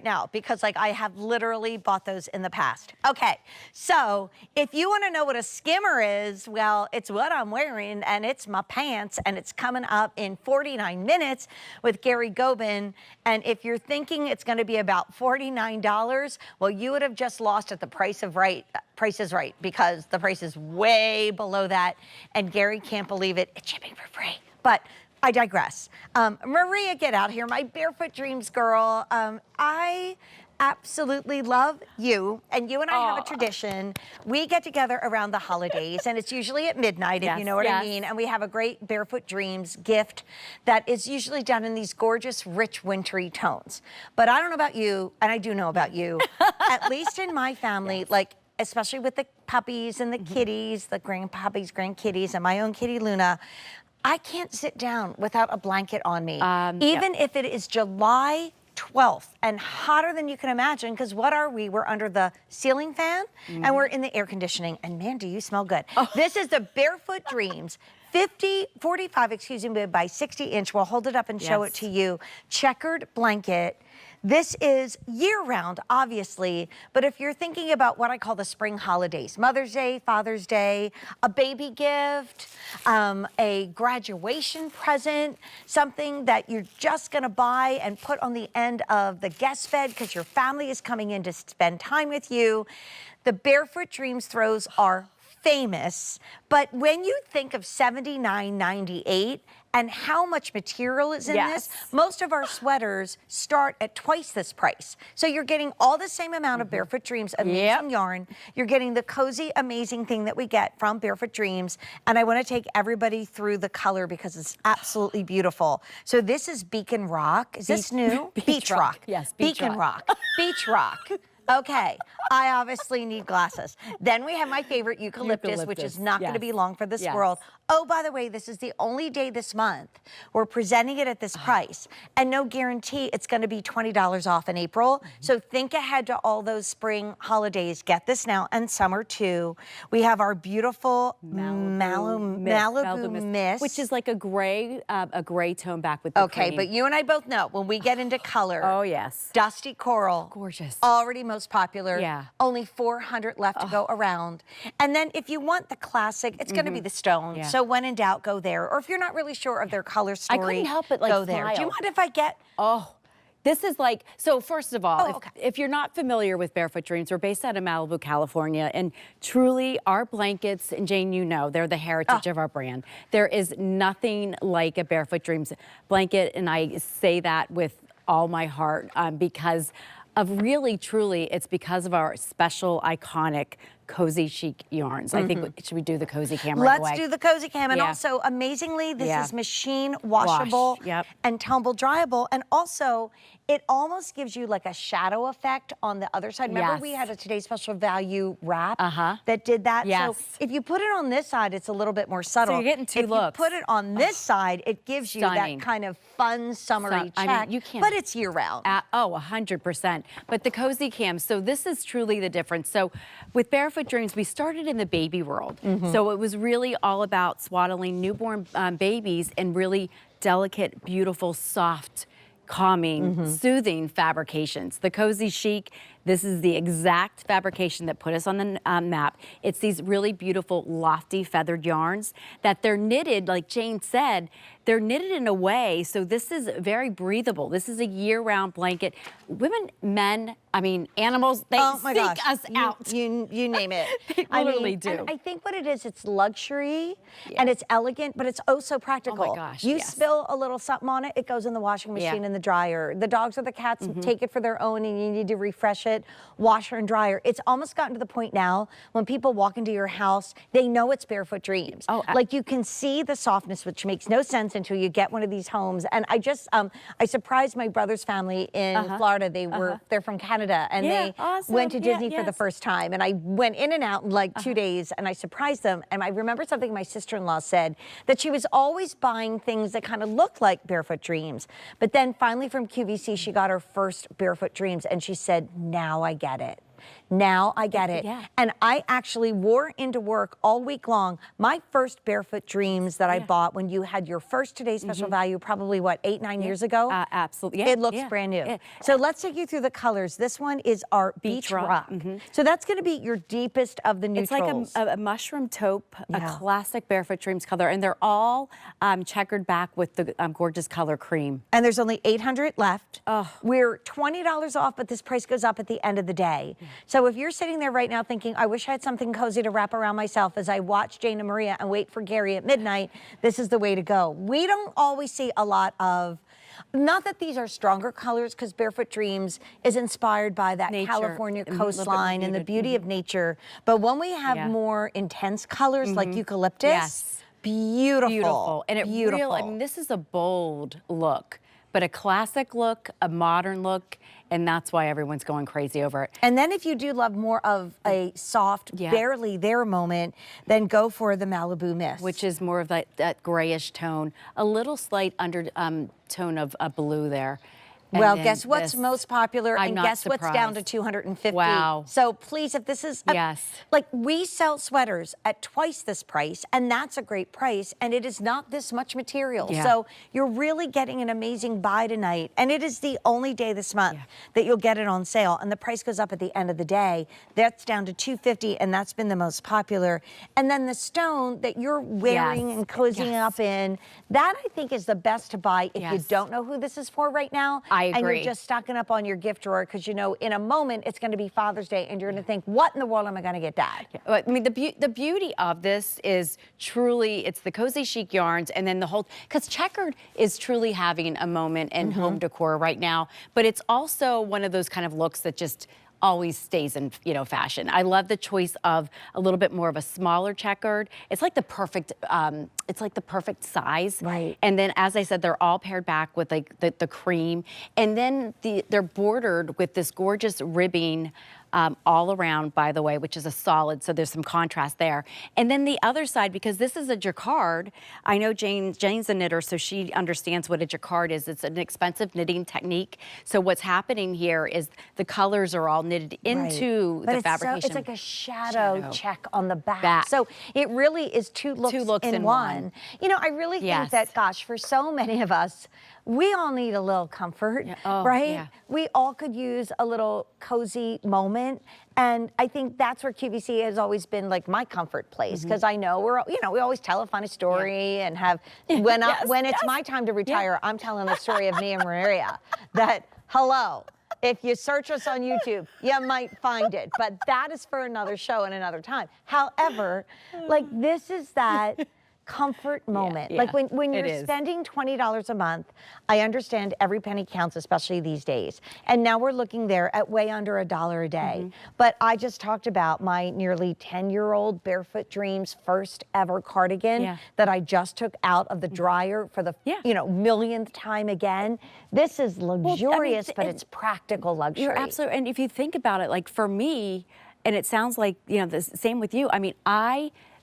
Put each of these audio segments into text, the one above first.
now because like I have literally bought those in the past. Okay, so if you want to know what a skimmer is, well, it's what I'm wearing and it's my pants and it's coming up in 49 minutes with Gary Gobin. And if you're thinking it's going to be about $49, well, you would have just lost at the Price is Right because the price is way below that. And Gary can't believe it. It's shipping for free. But I digress. Maria, get out here, my Barefoot Dreams girl. I absolutely love you, and you and I have a tradition. We get together around the holidays, and it's usually at midnight, if you know what I mean, and we have a great Barefoot Dreams gift that is usually done in these gorgeous, rich, wintry tones. But I don't know about you, and I do know about you, at least in my family, like, especially with the puppies and the kitties, the grandpuppies, grandkitties, and my own kitty Luna, I can't sit down without a blanket on me, even if it is July 12th and hotter than you can imagine, because what are we? We're under the ceiling fan and we're in the air conditioning, and man, do you smell good. This is the Barefoot Dreams 45 by 60 inch. We'll hold it up and show it to you. Checkered blanket. This is year-round, obviously, but if you're thinking about what I call the spring holidays, Mother's Day, Father's Day, a baby gift, a graduation present, something that you're just gonna buy and put on the end of the guest bed because your family is coming in to spend time with you, the Barefoot Dreams throws are famous, but when you think of $79.98 and how much material is in this, most of our sweaters start at twice this price. So you're getting all the same amount of Barefoot Dreams amazing yarn. You're getting the cozy, amazing thing that we get from Barefoot Dreams. And I want to take everybody through the color because it's absolutely beautiful. So this is Beacon Rock. Is this new? Beach Rock. Yes, Beacon Rock. Beach Rock. Okay, I obviously need glasses. Then we have my favorite eucalyptus, which is not going to be long for this world. Oh, by the way, this is the only day this month we're presenting it at this price, and no guarantee it's going to be $20 off in April. So think ahead to all those spring holidays. Get this now, and summer too. We have our beautiful Malibu Mist, which is like a gray tone back with the cream. But you and I both know when we get into color. Oh yes, dusty coral, gorgeous, already most popular. Yeah, only 400 left to go around. And then if you want the classic, it's going to be the stone. So when in doubt, go there. Or if you're not really sure of their color story, I couldn't help but like go there. Do you mind if I get? This is like, so first of all, if you're not familiar with Barefoot Dreams, we're based out of Malibu, California, and truly our blankets, and Jane, you know, they're the heritage of our brand. There is nothing like a Barefoot Dreams blanket, and I say that with all my heart because of really, truly, it's because of our special, iconic CozyChic yarns. I think, should we do the Cozy Cam right away? Let's do the Cozy Cam. And also, amazingly, this is machine washable and tumble dryable. And also, it almost gives you like a shadow effect on the other side. Remember we had a Today's Special Value wrap that did that? So if you put it on this side, it's a little bit more subtle. So you're getting two looks. If you put it on this side, it gives you that kind of fun, summery check. I mean, you can't, but it's year-round. 100%. But the Cozy Cam, so this is truly the difference. So with Barefoot Dreams, we started in the baby world. So it was really all about swaddling newborn babies in really delicate, beautiful, soft, calming, soothing fabrications. The CozyChic, this is the exact fabrication that put us on the map. It's these really beautiful, lofty, feathered yarns that they're knitted, like Jane said, they're knitted in a way, so this is very breathable. This is a year-round blanket. Women, men, I mean, animals, they seek us out. You name it. They literally do. And I think what it is, it's luxury and it's elegant, but it's oh so practical. Oh my gosh, you spill a little something on it, it goes in the washing machine and the dryer. The dogs or the cats take it for their own and you need to refresh it, washer and dryer. It's almost gotten to the point now when people walk into your house, they know it's Barefoot Dreams. Like you can see the softness, which makes no sense until you get one of these homes. And I just, I surprised my brother's family in Florida. They're from Canada and they went to Disney for the first time. And I went in and out in like 2 days and I surprised them. And I remember something my sister-in-law said, that she was always buying things that kind of looked like Barefoot Dreams. But then finally from QVC, she got her first Barefoot Dreams and she said, now I get it. Now I get it. Yeah. And I actually wore into work all week long. My first Barefoot Dreams that I bought when you had your first Today's Special Value, probably what, 8, 9 years ago? Absolutely. Yeah. It looks brand new. Yeah. So let's take you through the colors. This one is our Beach Rock. So that's going to be your deepest of the neutrals. It's like a mushroom taupe, a classic Barefoot Dreams color, and they're all checkered back with the gorgeous color cream. And there's only 800 left. We're $20 off, but this price goes up at the end of the day. So if you're sitting there right now thinking, I wish I had something cozy to wrap around myself as I watch Jane and Maria and wait for Gary at midnight, this is the way to go. We don't always see a lot of, not that these are stronger colors, because Barefoot Dreams is inspired by that California coastline and the beauty of nature. But when we have more intense colors like eucalyptus, beautiful. And it really, I mean, this is a bold look, but a classic look, a modern look, and that's why everyone's going crazy over it. And then if you do love more of a soft, barely there moment, then go for the Malibu Mist. Which is more of that grayish tone, a little slight undertone of blue there. Well, guess what's most popular, and guess surprised. what's down to 250. Wow. So please, if this is, like, we sell sweaters at twice this price, and that's a great price, and it is not this much material. So you're really getting an amazing buy tonight, and it is the only day this month that you'll get it on sale, and the price goes up at the end of the day. That's down to 250, and that's been the most popular. And then the stone that you're wearing and cozying up in, that I think is the best to buy if you don't know who this is for right now. I agree. And you're just stocking up on your gift drawer because you know in a moment it's going to be Father's Day and you're going to think, what in the world am I going to get Dad? I mean, the beauty of this is truly, it's the cozy chic yarns, and then the whole, because checkered is truly having a moment in home decor right now, but it's also one of those kind of looks that just always stays in, fashion. I love the choice of a little bit more of a smaller checkered. It's like the perfect size. Right. And then, as I said, they're all paired back with like the cream, and then they're bordered with this gorgeous ribbing all around, by the way, which is a solid, so there's some contrast there. And then the other side, because this is a jacquard, I know Jane's a knitter, so she understands what a jacquard is. It's an expensive knitting technique. So what's happening here is the colors are all knitted into the fabrication. So, it's like a shadow check on the back. So it really is two looks in one. I really think that, gosh, for so many of us, we all need a little comfort, right? Yeah. We all could use a little cozy moment. And I think that's where QVC has always been like my comfort place, because I know we always tell a funny story and have, when it's my time to retire, I'm telling the story of me and Maria that, hello, if you search us on YouTube, you might find it, but that is for another show and another time. However, like this is that comfort moment. Like when you're spending $20 a month, I understand every penny counts, especially these days. And now we're looking there at way under $1 a day. But I just talked about my nearly 10-year-old Barefoot Dreams first ever cardigan that I just took out of the dryer for the millionth time again. This is luxurious, but it's practical luxury. You're absolutely, and if you think about it, like for me, and it sounds like, the same with you, I mean,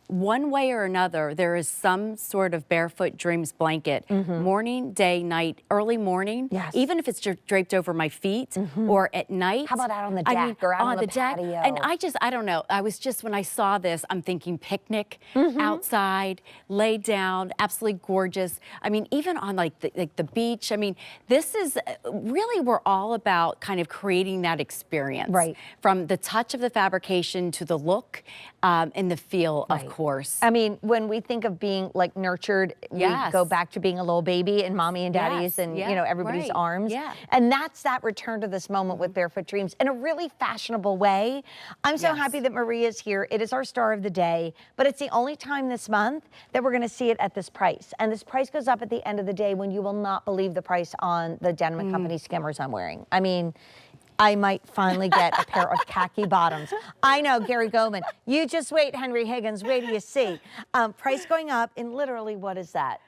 one way or another, there is some sort of Barefoot Dreams blanket, morning, day, night, early morning, even if it's draped over my feet or at night. How about out on the deck or out on the patio? And I don't know. I was just, when I saw this, I'm thinking picnic, outside, laid down, absolutely gorgeous. I mean, even on like the beach. I mean, this is really, we're all about kind of creating that experience. Right. From the touch of the fabrication to the look and the feel, of course. I mean, when we think of being like nurtured, we go back to being a little baby in mommy and daddy's and everybody's arms. And that's that return to this moment with Barefoot Dreams in a really fashionable way. I'm so happy that Maria's here. It is our star of the day, but it's the only time this month that we're going to see it at this price. And this price goes up at the end of the day when you will not believe the price on the Denim & Company skimmers I'm wearing. I mean, I might finally get a pair of khaki bottoms. I know, Gary Goldman. You just wait, Henry Higgins. Wait till you see. Price going up in literally, what is that?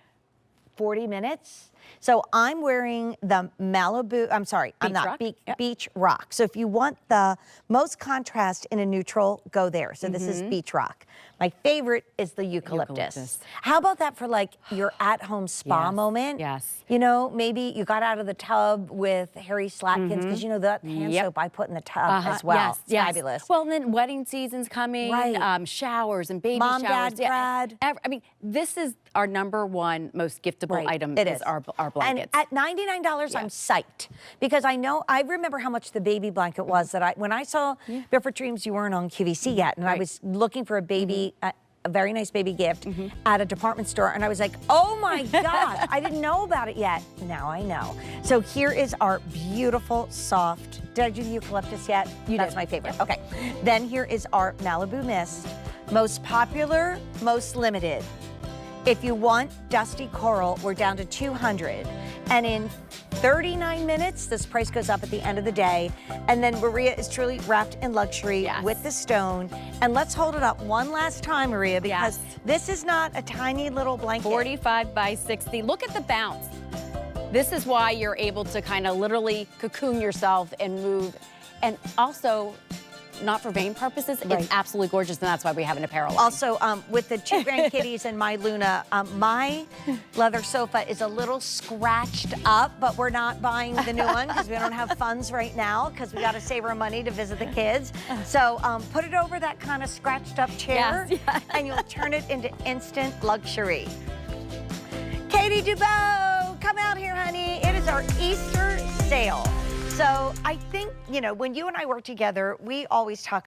40 minutes? So I'm wearing the Malibu, I'm sorry, I'm Beach not, Rock? Yep. Beach Rock. So if you want the most contrast in a neutral, go there. So this is Mm-hmm. Beach Rock. My favorite is the eucalyptus. Eucalyptus. How about that for like your at-home spa Yes, moment? yes. You know, maybe you got out of the tub with Harry Slatkins, because you know that hand Yep. soap I put in the tub as well. Yes, It's yes. fabulous. Well, and then wedding season's coming, Right. showers and baby Mom, showers. Dad, Brad. I mean, this is our #1 most giftable item It is our blankets. And at $99, I'm psyched, because I remember how much the baby blanket was that when I saw Barefoot Dreams, you weren't on QVC yet, and I Right. was looking for a baby, a very nice baby gift at a department store, and I was like, oh my gosh, I didn't know about it yet. Now I know. So here is our beautiful, soft, did I do the eucalyptus yet? That's did. my favorite. Okay. Then here is our Malibu Mist, most popular, most limited. If you want dusty coral, we're down to 200. And in 39 minutes, this price goes up at the end of the day. And then Maria is truly wrapped in luxury Yes. with the stone. And let's hold it up one last time, Maria, because Yes. this is not a tiny little blanket. 45 by 60. Look at the bounce. This is why you're able to kind of literally cocoon yourself and move. And also, not for vain purposes, Right. it's absolutely gorgeous, and that's why we have an apparel line. Also, with the 2 grandkitties and my Luna, my leather sofa is a little scratched up, but we're not buying the new one because we don't have funds right now, because we got to save our money to visit the kids. So put it over that kind of scratched up chair, Yes, yes. and you'll turn it into instant luxury. Katie Dubow, come out here, honey. It is our Easter sale. So I think, you know, when you and I work together, we always talk